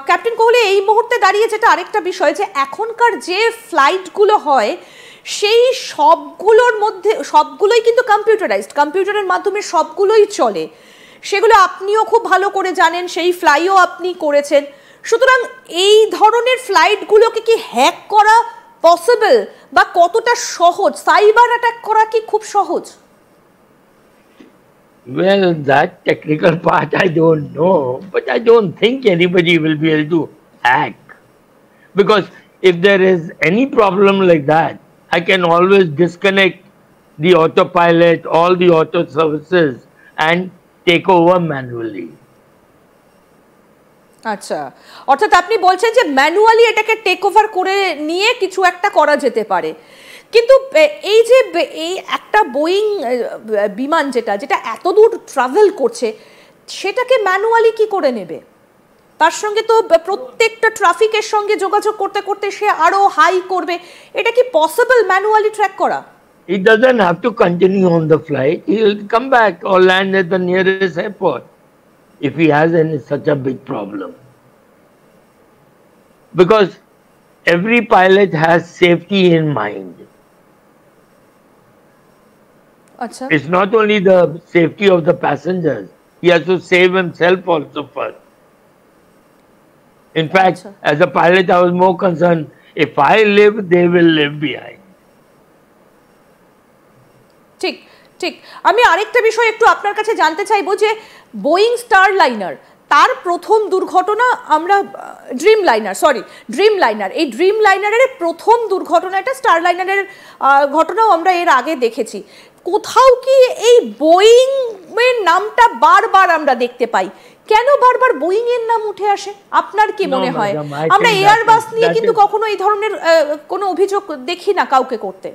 Captain Kohli, এই মুহূর্তে দাঁড়িয়ে যেটা আরেকটা বিষয় যে এখনকার যে ফ্লাইটগুলো হয় সেই সবগুলোই কিন্তু কম্পিউটারের মাধ্যমে সবগুলোই চলে, সেগুলো আপনিও খুব ভালো করে জানেন, সেই ফ্লাইও আপনি করেছেন। সুতরাং এই ধরনের ফ্লাইটগুলোকে কি হ্যাক করা পসিবল, বা কতটা সহজ? সাইবার অ্যাটাক করা কি খুব সহজ? Well, that technical part I don't know, but I don't think anybody will be able to hack. Because if there is any problem like that, I can always disconnect the autopilot, all the auto services, and take over manually. আচ্ছা, অর্থাৎ আপনি বলছেন যে manually এটাকে take over করে নিয়ে কিছু একটা করা যেতে পারে। কিন্তু এই যে এই একটা বোয়িং বিমান যেটা এত দূর ট্রাভেল করছে, সেটাকে ম্যানুয়ালি কি করে নেবে? তার সঙ্গে তো প্রত্যেকটা ট্রাফিকের সঙ্গে যোগাযোগ করতে করতে সে আরো হাই করবে। এটা কি পসিবল ম্যানুয়ালি ট্র্যাক করা? He doesn't have to continue on the flight. He will come back or land at the nearest airport if he has such a big problem. Because every pilot has safety in mind. Achha. It's not only the safety of the passengers, he has to save himself also first. In fact, as a pilot, I was more concerned, if I live, they will live behind. ঠিক ঠিক। আমি আরেকটা বিষয় একটু আপনার কাছে জানতে চাইবো যে বোয়িং স্টারলাইনার, তার প্রথম দুর্ঘটনা আমরা ড্রিমলাইনার, এই ড্রিমলাইনারের প্রথম দুর্ঘটনাটা স্টারলাইনারের ঘটনাও আমরা এর আগে দেখেছি। কোথাও কি এই বোয়িং এর নামটা বারবার আমরা দেখতে পাই? কেন বারবার বোয়িং এর নাম উঠে আসে? আপনার কি মনে হয়? আমরা এয়ারবাস নিয়ে কিন্তু কখনো এই ধরনের কোনো অভিযোগ দেখি না কাউকে করতে।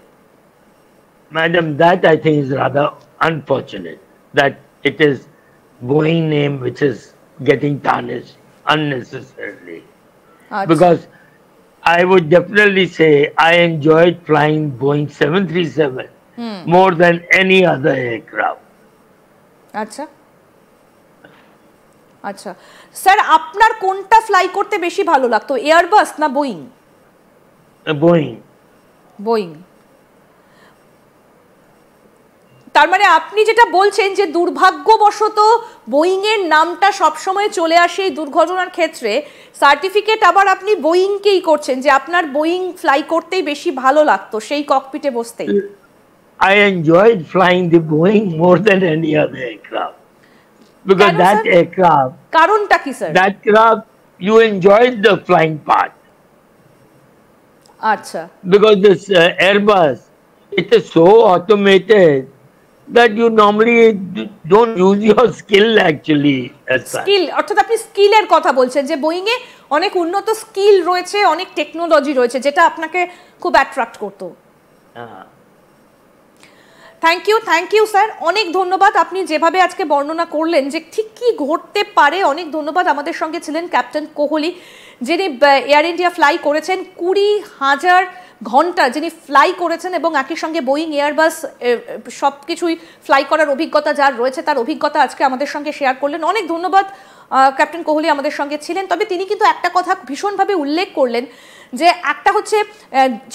Madam, that I think is rather unfortunate, that it is Boeing name which is getting tarnished unnecessarily. Because I would definitely say I enjoyed flying Boeing 737 more than any other aircraft. আচ্ছা আচ্ছা sir, আপনার কোনটা fly করতে বেশি ভালো লাগতো, Airbus না Boeing? Boeing. তার মানে আপনি যেটা বলছেন যে দুর্ভাগ্যবশত বোয়িং এর নামটা সবসময় চলে আসে এই দুর্ঘটনার ক্ষেত্রে, সার্টিফিকেট আবার আপনি বোয়িংকেই করছেন, যে আপনার বোয়িং ফ্লাই করতেই বেশি ভালো লাগতো সেই ককপিটে বসতেই। I enjoyed flying the Boeing more than any other aircraft. Because that aircraft, কারণটা কি sir? that craft you enjoyed the flying part. আচ্ছা। Because this Airbus, it is so automated that you normally don't use your skill actually. Skill, অর্থাৎ আপনি স্কিলের কথা বলছেন যে Boeing এ অনেক উন্নত স্কিল রয়েছে, অনেক টেকনোলজি রয়েছে, যেটা আপনাকে খুব অ্যাট্রাক্ট করতো। থ্যাংক ইউ স্যার, অনেক ধন্যবাদ। আপনি যেভাবে আজকে বর্ণনা করলেন যে ঠিক কি ঘটতে পারে, অনেক ধন্যবাদ। আমাদের সঙ্গে ছিলেন ক্যাপ্টেন কোহলি, যিনি এয়ার ইন্ডিয়া ফ্লাই করেছেন 20,000 ঘন্টা, যিনি ফ্লাই করেছেন এবং একই সঙ্গে বোয়িং এয়ারবাস সব কিছুই ফ্লাই করার অভিজ্ঞতা যার রয়েছে, তার অভিজ্ঞতা আজকে আমাদের সঙ্গে শেয়ার করলেন। অনেক ধন্যবাদ। ক্যাপ্টেন কোহলি আমাদের সঙ্গে ছিলেন। তবে তিনি কিন্তু একটা কথা ভীষণভাবে উল্লেখ করলেন, যে একটা হচ্ছে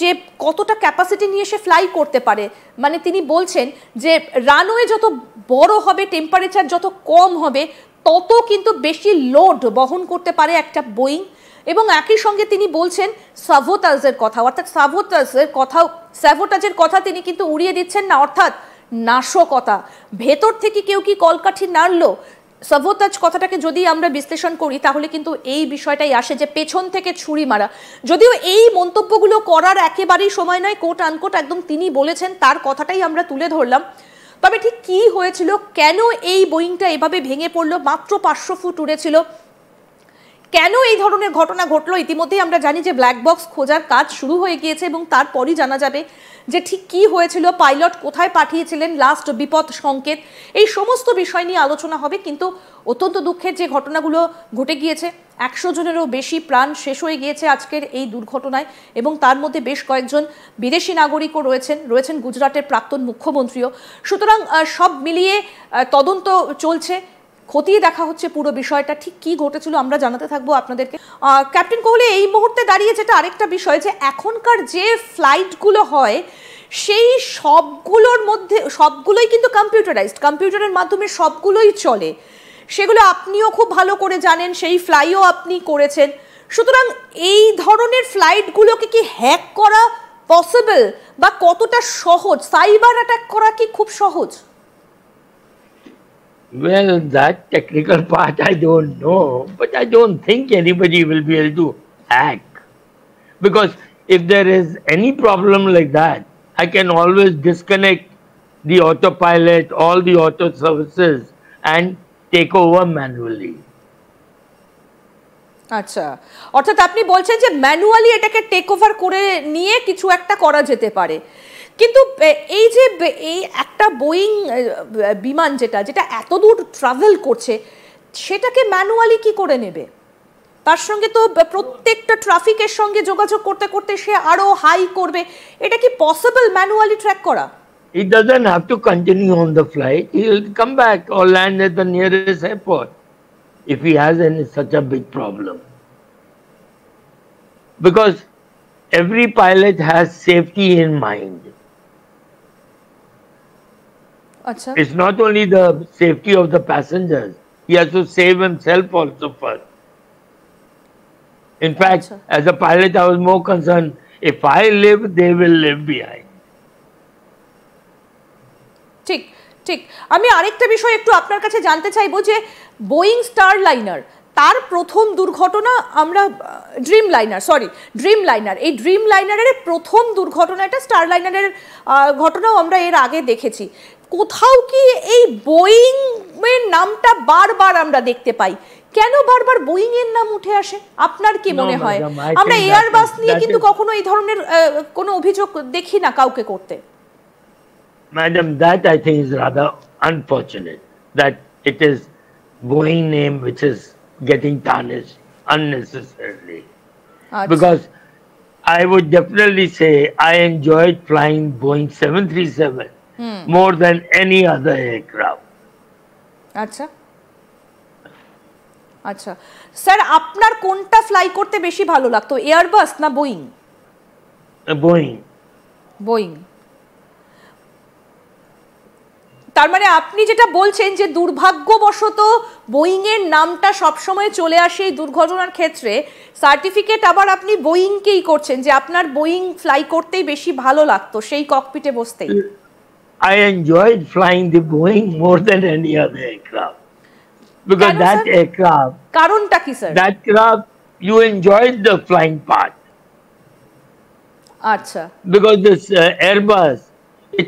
যে কতটা ক্যাপাসিটি নিয়ে সে ফ্লাই করতে পারে। মানে তিনি বলছেন যে রানওয়ে যত বড় হবে, টেম্পারেচার যত কম হবে, তত কিন্তু বেশি লোড বহন করতে পারে একটা বোয়িং। এবং একই সঙ্গে তিনি বলছেন সাবোটাজের কথা, অর্থাৎ স্যাবোটাজের কথা তিনি কিন্তু উড়িয়ে দিচ্ছেন না, অর্থাৎ নাশকতা। ভেতর থেকে কেউ কি কলকাঠি নাড়লো, সাবোটাজ কথাটাকে যদি আমরা বিশ্লেষণ করি তাহলে কিন্তু এই বিষয়টাই আসে যে পেছন থেকে ছুরি মারা। যদিও এই মন্তব্যগুলো করার একেবারেই সময় নয়, কোট আনকোট একদম তিনি বলেছেন, তার কথাটাই আমরা তুলে ধরলাম। তবে ঠিক কি হয়েছিল, কেন এই বোয়িংটা এভাবে ভেঙে পড়লো, মাত্র 500 ফুট উড়েছিল, কেন এই ধরনের ঘটনা ঘটলো, ইতিমধ্যেই আমরা জানি যে ব্ল্যাক বক্স খোঁজার কাজ শুরু হয়ে গিয়েছে এবং তারপরই জানা যাবে যে ঠিক কি হয়েছিল, পাইলট কোথায় পাঠিয়েছিলেন, লাস্ট বিপদ সংকেত, এই সমস্ত বিষয় নিয়ে আলোচনা হবে। কিন্তু অত্যন্ত দুঃখের যে ঘটনাগুলো ঘটে গিয়েছে, 100 জনেরও বেশি প্রাণ শেষ হয়ে গিয়েছে আজকের এই দুর্ঘটনায়, এবং তার মধ্যে বেশ কয়েকজন বিদেশি নাগরিকও রয়েছেন গুজরাটের প্রাক্তন মুখ্যমন্ত্রীও। সুতরাং সব মিলিয়ে তদন্ত চলছে, খতিয়ে দেখা হচ্ছে পুরো বিষয়টা, ঠিক কি ঘটেছিল আমরা জানাতে থাকবো আপনাদেরকে। ক্যাপ্টেন কোহলি, এই মুহূর্তে দাঁড়িয়ে যেটা আরেকটা বিষয় যে এখনকার যে ফ্লাইটগুলো হয় সেই সবগুলোর মধ্যে সবগুলোই কিন্তু কম্পিউটারাইজড, কম্পিউটারের মাধ্যমে সবগুলোই চলে, সেগুলো আপনিও খুব ভালো করে জানেন, সেই ফ্লাইও আপনি করেছেন। সুতরাং এই ধরনের ফ্লাইটগুলোকে কি হ্যাক করা পসিবল, বা কতটা সহজ? সাইবার অ্যাটাক করা কি খুব সহজ? Well, that technical part I don't know, but I don't think anybody will be able to hack. Because if there is any problem like that, I can always disconnect the autopilot, all the auto services, and take over manually. আচ্ছা, অর্থাৎ আপনি বলছেন যে manually এটাকে take over করে নিয়ে কিছু একটা করা যেতে পারে। কিন্তু এই যে এই একটা বোয়িং বিমান যেটা যেটা এত দূর ট্রাভেল করছে, সেটাকে ম্যানুয়ালি কি করে নেবে? তার সঙ্গে তো প্রত্যেকটা ট্রাফিকের সঙ্গে যোগাযোগ করতে করতে সে আরো হাই করবে, এটা কি পসিবল ম্যানুয়ালি ট্র্যাক করা? He doesn't have to continue on the flight. He will come back or land at the nearest airport if he has such a big problem. Because every pilot has safety in mind. Achha. It's not only the safety of the passengers, he has to save himself also first. In fact, as a pilot, I was more concerned, if I live, they will live behind. ঠিক ঠিক। আমি আরেকটা বিষয় একটু আপনার কাছে জানতে চাইবো যে বোয়িং স্টারলাইনার তার প্রথম দুর্ঘটনা আমরা ড্রিম লাইনার এই ড্রিম লাইনারের প্রথম দুর্ঘটনাটা স্টারলাইনারের ঘটনাও আমরা এর আগে দেখেছি। কোথাও কি এই বোয়িং এর নামটা বারবার আমরা দেখতে পাই, কেন বারবার বোয়িং এর নাম উঠে আসে আপনার কি মনে হয়? আমরা এয়ারবাস নিয়ে কিন্তু কখনো এই ধরনের কোনো অভিযোগ দেখি না কাউকে করতে। Madam, that I think is rather unfortunate, that it is Boeing name which is getting tarnished unnecessarily. Because I would definitely say I enjoyed flying Boeing 737 more than any other aircraft. আচ্ছা আচ্ছা sir, আপনার কোনটা fly করতে বেশি ভালো লাগতো, Airbus না Boeing? Boeing. তার মানে আপনি যেটা বলছেন যে দুর্ভাগ্যবশত বোয়িং এর নামটা সবসময় চলে আসে এই দুর্ঘটনার ক্ষেত্রে, সার্টিফিকেট আবার আপনি বোয়িংকেই করছেন, যে আপনার বোয়িং ফ্লাই করতেই বেশি ভালো লাগতো সেই ককপিটে বসতেই। I enjoyed flying the Boeing more than any other aircraft. Because that aircraft, কারণটা কি sir? that craft, you enjoyed the flying part. আচ্ছা। Because this Airbus,